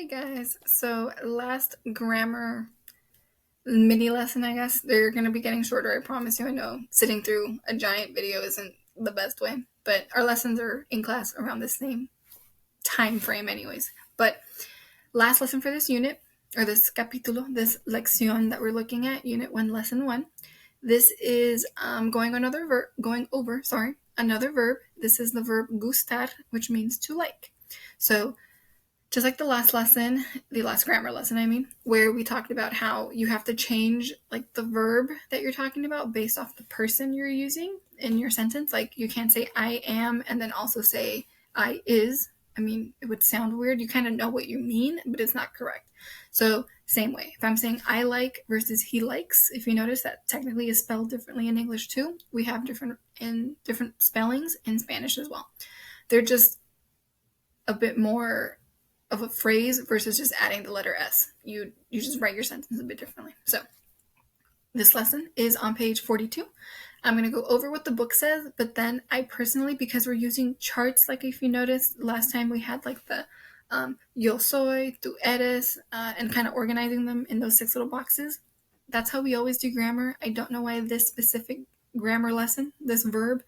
Hey guys, so last grammar mini lesson, I guess. They're going to be getting shorter, I promise you. I know sitting through a giant video isn't the best way, but our lessons are in class around the same time frame, anyways. But last lesson for this unit, or this capítulo, this lección that we're looking at, Unit 1, Lesson 1. This is going over another verb. This is the verb gustar, which means to like. So just like the last grammar lesson, where we talked about how you have to change like the verb that you're talking about based off the person you're using in your sentence. Like you can't say I am and then also say I is. It would sound weird. You kind of know what you mean, but it's not correct. So same way, if I'm saying I like versus he likes, if you notice that technically is spelled differently in English too, we have different spellings in Spanish as well. They're just a bit more of a phrase versus just adding the letter S. You just write your sentence a bit differently. So this lesson is on page 42. I'm going to go over what the book says, but then I personally, because we're using charts, like if you noticed, last time we had like the yo soy, tú eres, and kind of organizing them in those 6 little boxes. That's how we always do grammar. I don't know why this specific grammar lesson, this verb,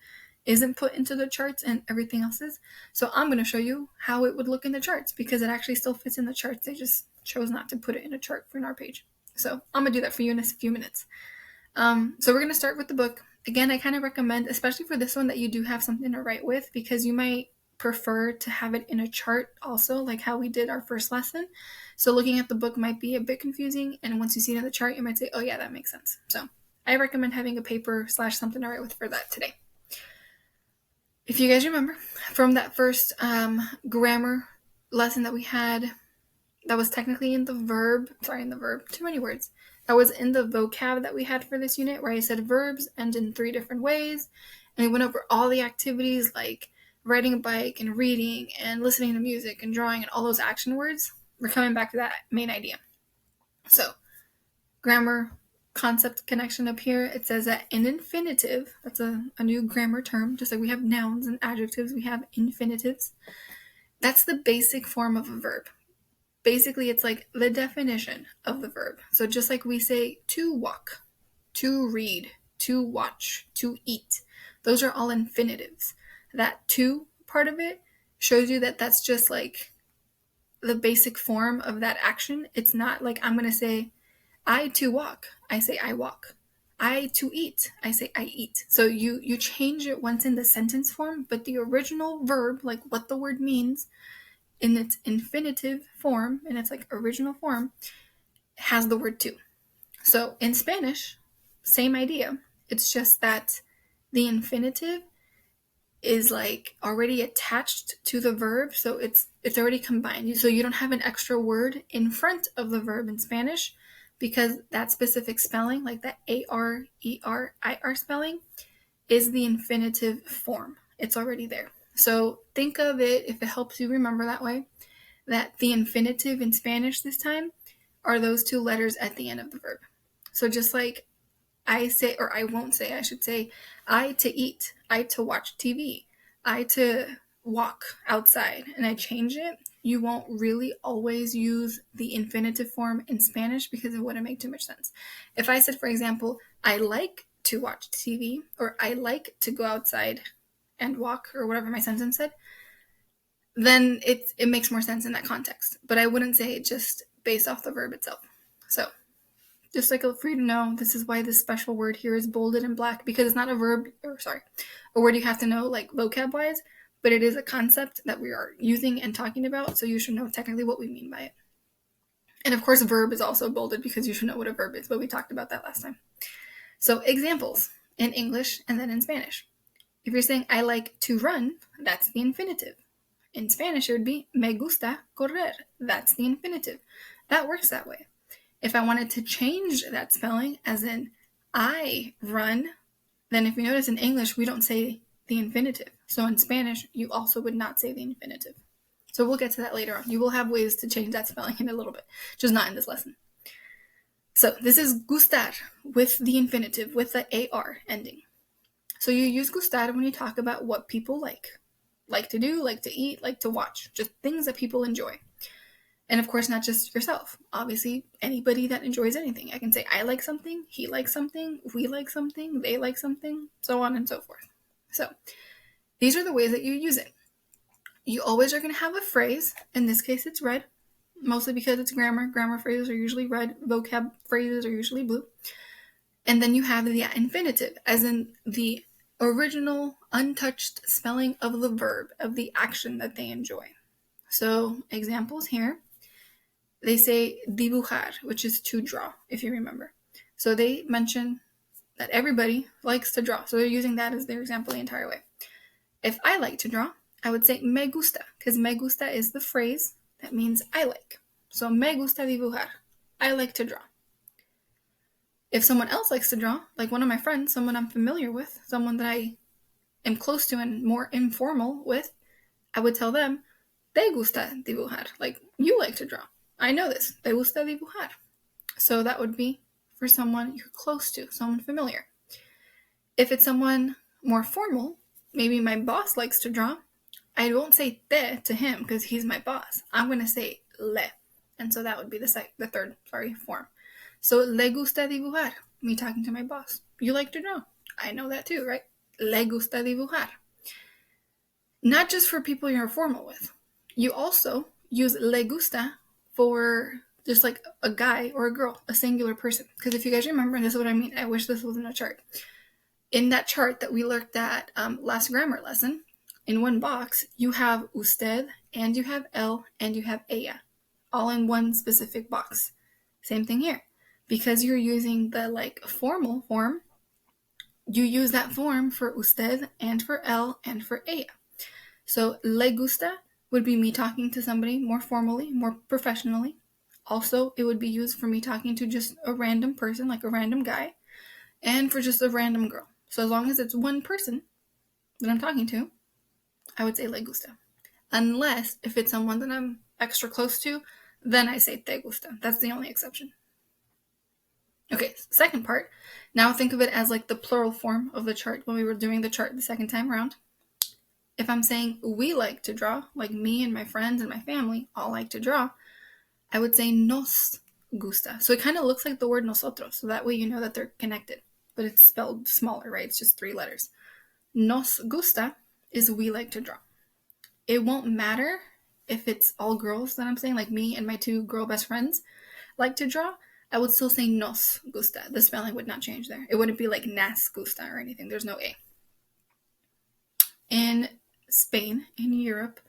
isn't put into the charts and everything else is. So I'm going to show you how it would look in the charts because it actually still fits in the charts. They just chose not to put it in a chart for our page. So I'm going to do that for you in a few minutes. So we're going to start with the book. Again, I kind of recommend, especially for this one, that you do have something to write with because you might prefer to have it in a chart also, like how we did our first lesson. So looking at the book might be a bit confusing, and once you see it in the chart, you might say, oh yeah, that makes sense. So I recommend having a paper / something to write with for that today. If you guys remember from that first grammar lesson that we had, that was technically in the verb, too many words. That was in the vocab that we had for this unit, where I said verbs end in 3 different ways. And we went over all the activities like riding a bike and reading and listening to music and drawing and all those action words. We're coming back to that main idea. So, grammar concept connection up here. It says that in infinitive, that's a new grammar term, just like we have nouns and adjectives, we have infinitives. That's the basic form of a verb. Basically, it's like the definition of the verb. So just like we say to walk, to read, to watch, to eat, those are all infinitives. That to part of it shows you that that's just like the basic form of that action. It's not like I'm going to say I to walk, I say I walk. I to eat, I say I eat. So you change it once in the sentence form, but the original verb, like what the word means, in its infinitive form, in its like original form, has the word to. So in Spanish, same idea. It's just that the infinitive is like already attached to the verb, so it's already combined. So you don't have an extra word in front of the verb in Spanish because that specific spelling, like that A-R-E-R-I-R spelling, is the infinitive form. It's already there. So think of it, if it helps you remember that way, that the infinitive in Spanish this time are those 2 letters at the end of the verb. So just like I say, or I won't say, I should say, I to eat, I to watch TV, I to walk outside, and I change it, you won't really always use the infinitive form in Spanish because it wouldn't make too much sense. If I said, for example, I like to watch TV, or I like to go outside and walk, or whatever my sentence said, then it makes more sense in that context. But I wouldn't say it just based off the verb itself. So just like for you to know, this is why this special word here is bolded in black, because it's not a word you have to know like vocab wise, but it is a concept that we are using and talking about, so you should know technically what we mean by it. And of course, verb is also bolded because you should know what a verb is, but we talked about that last time. So examples in English and then in Spanish. If you're saying I like to run, that's the infinitive. In Spanish, it would be me gusta correr. That's the infinitive. That works that way. If I wanted to change that spelling, as in I run, then if you notice in English, we don't say the infinitive. So in Spanish, you also would not say the infinitive. So we'll get to that later on. You will have ways to change that spelling in a little bit, just not in this lesson. So this is gustar with the infinitive, with the AR ending. So you use gustar when you talk about what people like to do, like to eat, like to watch, just things that people enjoy. And of course, not just yourself. Obviously, anybody that enjoys anything. I can say, I like something, he likes something, we like something, they like something, so on and so forth. So, these are the ways that you use it. You always are going to have a phrase. In this case, it's red, mostly because it's grammar. Grammar phrases are usually red. Vocab phrases are usually blue. And then you have the infinitive, as in the original, untouched spelling of the verb, of the action that they enjoy. So, examples here. They say dibujar, which is to draw, if you remember. So they mention that everybody likes to draw. So they're using that as their example the entire way. If I like to draw, I would say me gusta, because me gusta is the phrase that means I like. So me gusta dibujar. I like to draw. If someone else likes to draw, like one of my friends, someone I'm familiar with, someone that I am close to and more informal with, I would tell them, te gusta dibujar. Like, you like to draw. I know this. Te gusta dibujar. So that would be for someone you're close to, someone familiar. If it's someone more formal, maybe my boss likes to draw, I won't say te to him because he's my boss. I'm going to say le. And so that would be the third form. So le gusta dibujar, me talking to my boss. You like to draw. I know that too, right? Le gusta dibujar. Not just for people you're formal with. You also use le gusta for just like a guy or a girl, a singular person. Because if you guys remember, and this is what I mean, I wish this was in a chart. In that chart that we looked at last grammar lesson, in one box, you have usted, and you have él, and you have ella, all in one specific box. Same thing here. Because you're using the like formal form, you use that form for usted, and for él, and for ella. So, le gusta would be me talking to somebody more formally, more professionally. Also, it would be used for me talking to just a random person, like a random guy, and for just a random girl. So as long as it's one person that I'm talking to, I would say le gusta. Unless if it's someone that I'm extra close to, then I say te gusta. That's the only exception. Okay, second part. Now think of it as like the plural form of the chart when we were doing the chart the second time around. If I'm saying we like to draw, like me and my friends and my family all like to draw, I would say nos gusta. So it kind of looks like the word nosotros, so that way you know that they're connected. But it's spelled smaller, right? It's just 3 letters. Nos gusta is we like to draw. It won't matter if it's all girls that I'm saying, like me and my 2 girl best friends like to draw. I would still say nos gusta. The spelling would not change there. It wouldn't be like nas gusta or anything. There's no A. In Spain, in Europe,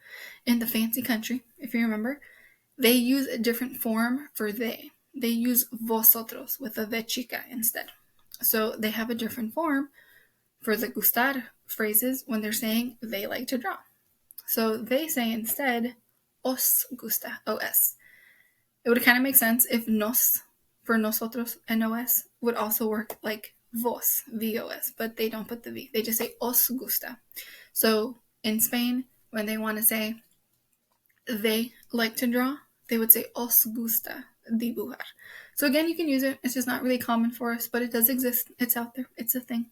in the fancy country, if you remember, they use a different form for they. They use vosotros with a ve chica instead. So they have a different form for the gustar phrases when they're saying they like to draw. So they say instead, os gusta, os. It would kind of make sense if nos, for nosotros, nos, would also work like vos, vos, but they don't put the v. They just say os gusta. So in Spain, when they want to say they like to draw, they would say os gusta dibujar. So again, you can use it. It's just not really common for us, but it does exist. It's out there. It's a thing.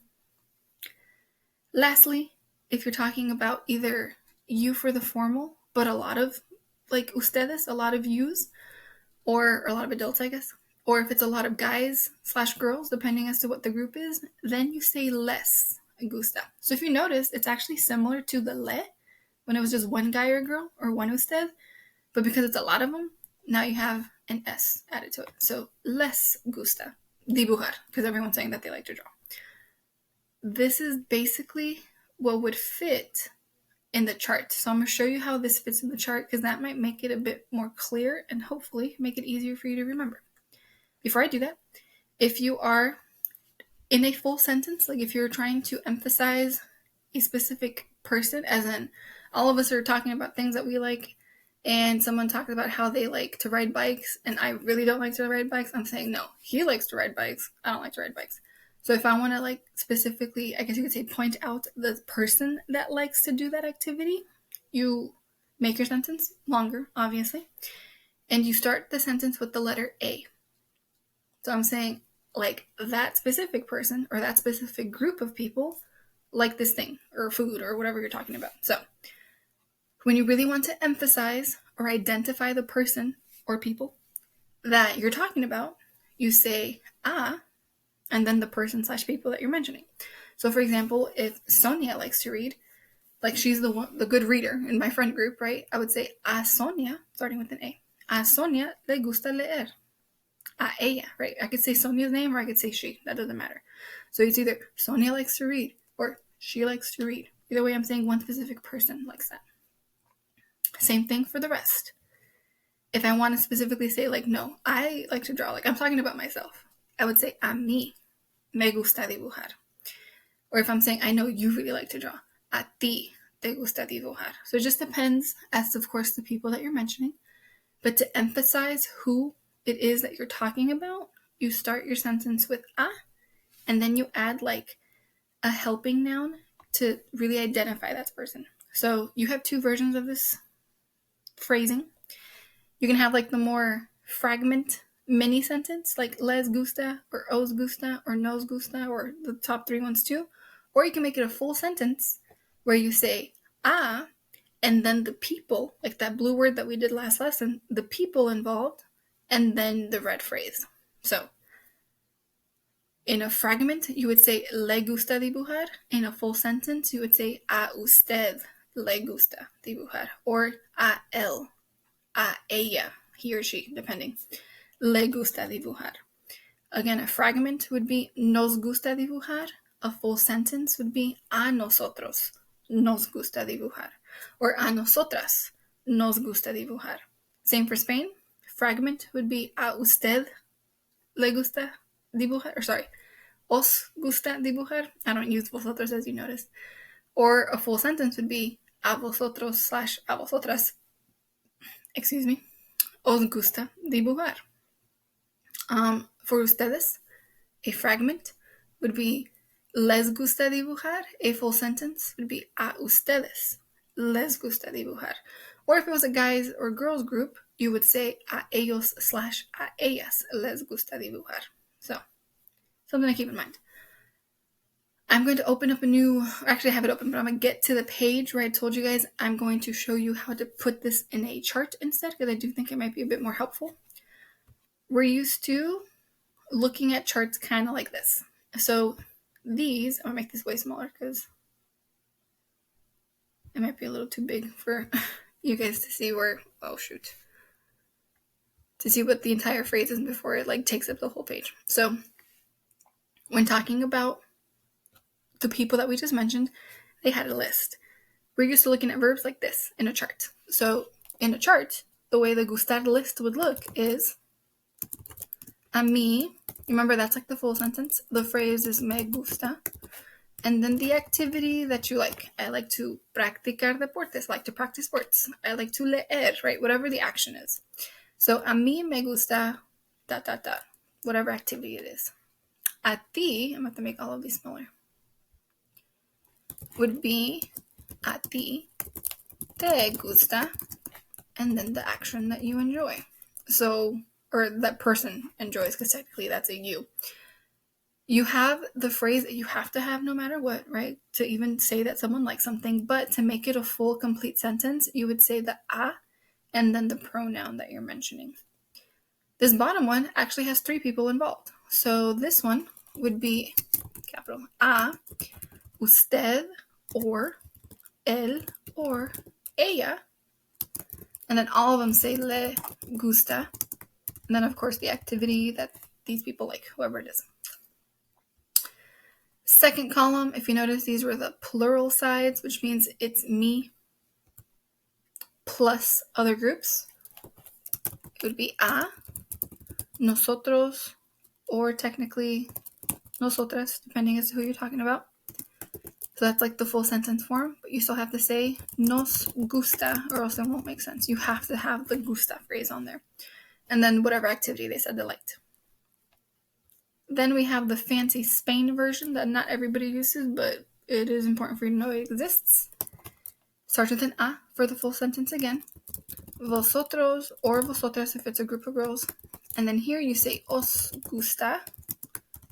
Lastly, if you're talking about either you for the formal, but a lot of like ustedes, a lot of yous, or a lot of adults, I guess, or if it's a lot of guys / girls, depending as to what the group is, then you say les gusta. So if you notice, it's actually similar to the le when it was just one guy or girl or one usted, but because it's a lot of them, now you have an S added to it. So les gusta dibujar, because everyone's saying that they like to draw. This is basically what would fit in the chart. So I'm going to show you how this fits in the chart because that might make it a bit more clear and hopefully make it easier for you to remember. Before I do that, if you are in a full sentence, like if you're trying to emphasize a specific person, as in all of us are talking about things that we like, and someone talks about how they like to ride bikes, and I really don't like to ride bikes, I'm saying, no, he likes to ride bikes, I don't like to ride bikes. So if I want to like specifically, I guess you could say, point out the person that likes to do that activity, you make your sentence longer, obviously, and you start the sentence with the letter A. So I'm saying, like, that specific person or that specific group of people like this thing or food or whatever you're talking about. So when you really want to emphasize or identify the person or people that you're talking about, you say and then the person / people that you're mentioning. So, for example, if Sonia likes to read, like she's the good reader in my friend group, right? I would say a Sonia, starting with an A Sonia le gusta leer. A ella, right? I could say Sonia's name or I could say she. That doesn't matter. So it's either Sonia likes to read or she likes to read. Either way, I'm saying one specific person likes that. Same thing for the rest. If I want to specifically say, like, no, I like to draw, like I'm talking about myself, I would say a mí me gusta dibujar. Or if I'm saying, I know you really like to draw, a ti te gusta dibujar. So it just depends as to, of course, the people that you're mentioning. But to emphasize who it is that you're talking about, you start your sentence with a, and then you add like a helping noun to really identify that person. So you have two versions of this phrasing. You can have like the more fragment mini sentence, like les gusta or os gusta or nos gusta, or the top three ones too. Or you can make it a full sentence where you say and then the people, like that blue word that we did last lesson, the people involved, and then the red phrase. So in a fragment, you would say le gusta dibujar. In a full sentence, you would say a usted le gusta dibujar. Or a él, a ella, he or she, depending, le gusta dibujar. Again, a fragment would be nos gusta dibujar. A full sentence would be a nosotros nos gusta dibujar. Or a nosotras nos gusta dibujar. Same for Spain. Fragment would be a usted le gusta dibujar. Or sorry, os gusta dibujar. I don't use vosotros, as you noticed. Or a full sentence would be a vosotros / a vosotras, os gusta dibujar. For ustedes, a fragment would be les gusta dibujar. A full sentence would be a ustedes les gusta dibujar. Or if it was a guys or girls group, you would say a ellos / a ellas les gusta dibujar. So, something to keep in mind. I'm going to open up actually I have it open, but I'm going to get to the page where I told you guys I'm going to show you how to put this in a chart instead, because I do think it might be a bit more helpful. We're used to looking at charts kind of like this. So these, I'm going to make this way smaller because it might be a little too big for you guys to see to see what the entire phrase is before it like takes up the whole page. So when talking about the people that we just mentioned, they had a list. We're used to looking at verbs like this in a chart. So in a chart, the way the gustar list would look is a mí. Remember, that's like the full sentence. The phrase is me gusta. And then the activity that you like. I like to practicar deportes, like to practice sports. I like to leer, right? Whatever the action is. So a mí me gusta whatever activity it is. A ti, I'm going to make all of these smaller, would be a ti te gusta, and then the action that you enjoy. So, or that person enjoys, because technically that's a you. You have the phrase that you have to have no matter what, right? To even say that someone likes something, but to make it a full, complete sentence, you would say the a and then the pronoun that you're mentioning. This bottom one actually has three people involved. So this one would be capital A, usted, or él, or ella. And then all of them say le gusta. And then, of course, the activity that these people like, whoever it is. Second column, if you notice, these were the plural sides, which means it's me plus other groups. It would be a, nosotros, or technically nosotras, depending as to who you're talking about. So that's like the full sentence form, but you still have to say nos gusta, or else it won't make sense. You have to have the gusta phrase on there. And then whatever activity they said they liked. Then we have the fancy Spain version that not everybody uses, but it is important for you to know it exists. Starts with an a for the full sentence again. Vosotros or vosotras if it's a group of girls. And then here you say os gusta.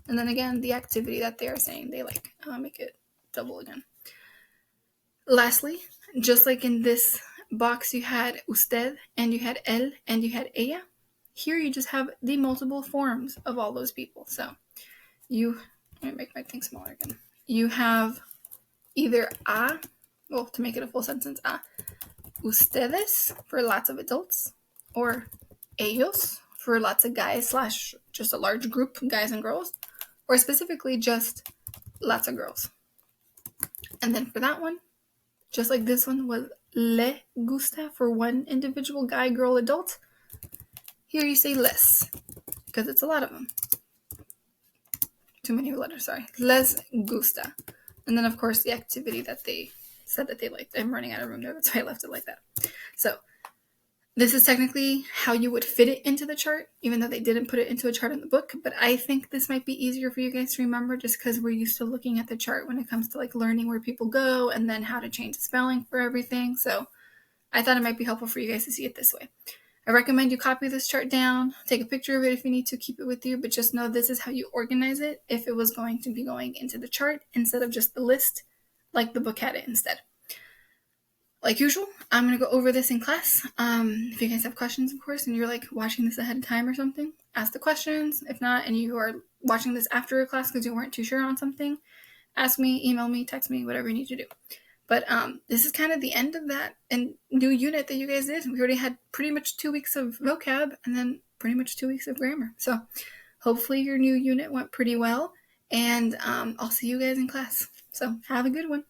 And then again, the activity that they are saying they like. I'll make it double again. Lastly, just like in this box you had usted, and you had él, and you had ella. Here you just have the multiple forms of all those people. So let me make my thing smaller again. You have either to make it a full sentence, ustedes for lots of adults, or ellos for lots of guys / just a large group, guys and girls, or specifically just lots of girls. And then for that one, just like this one was le gusta for one individual guy, girl, adult, here you say les, because it's a lot of them. Too many letters, sorry. Les gusta. And then, of course, the activity that they said that they liked. I'm running out of room there, that's why I left it like that. So this is technically how you would fit it into the chart, even though they didn't put it into a chart in the book. But I think this might be easier for you guys to remember just because we're used to looking at the chart when it comes to like learning where people go and then how to change the spelling for everything. So I thought it might be helpful for you guys to see it this way. I recommend you copy this chart down, take a picture of it if you need to, keep it with you, but just know this is how you organize it if it was going to be going into the chart instead of just the list like the book had it instead. Like usual, I'm going to go over this in class. If you guys have questions, of course, and you're like watching this ahead of time or something, ask the questions. If not, and you are watching this after a class because you weren't too sure on something, ask me, email me, text me, whatever you need to do. But this is kind of the end of that and new unit that you guys did. We already had pretty much 2 weeks of vocab and then pretty much 2 weeks of grammar. So hopefully your new unit went pretty well. And I'll see you guys in class. So have a good one.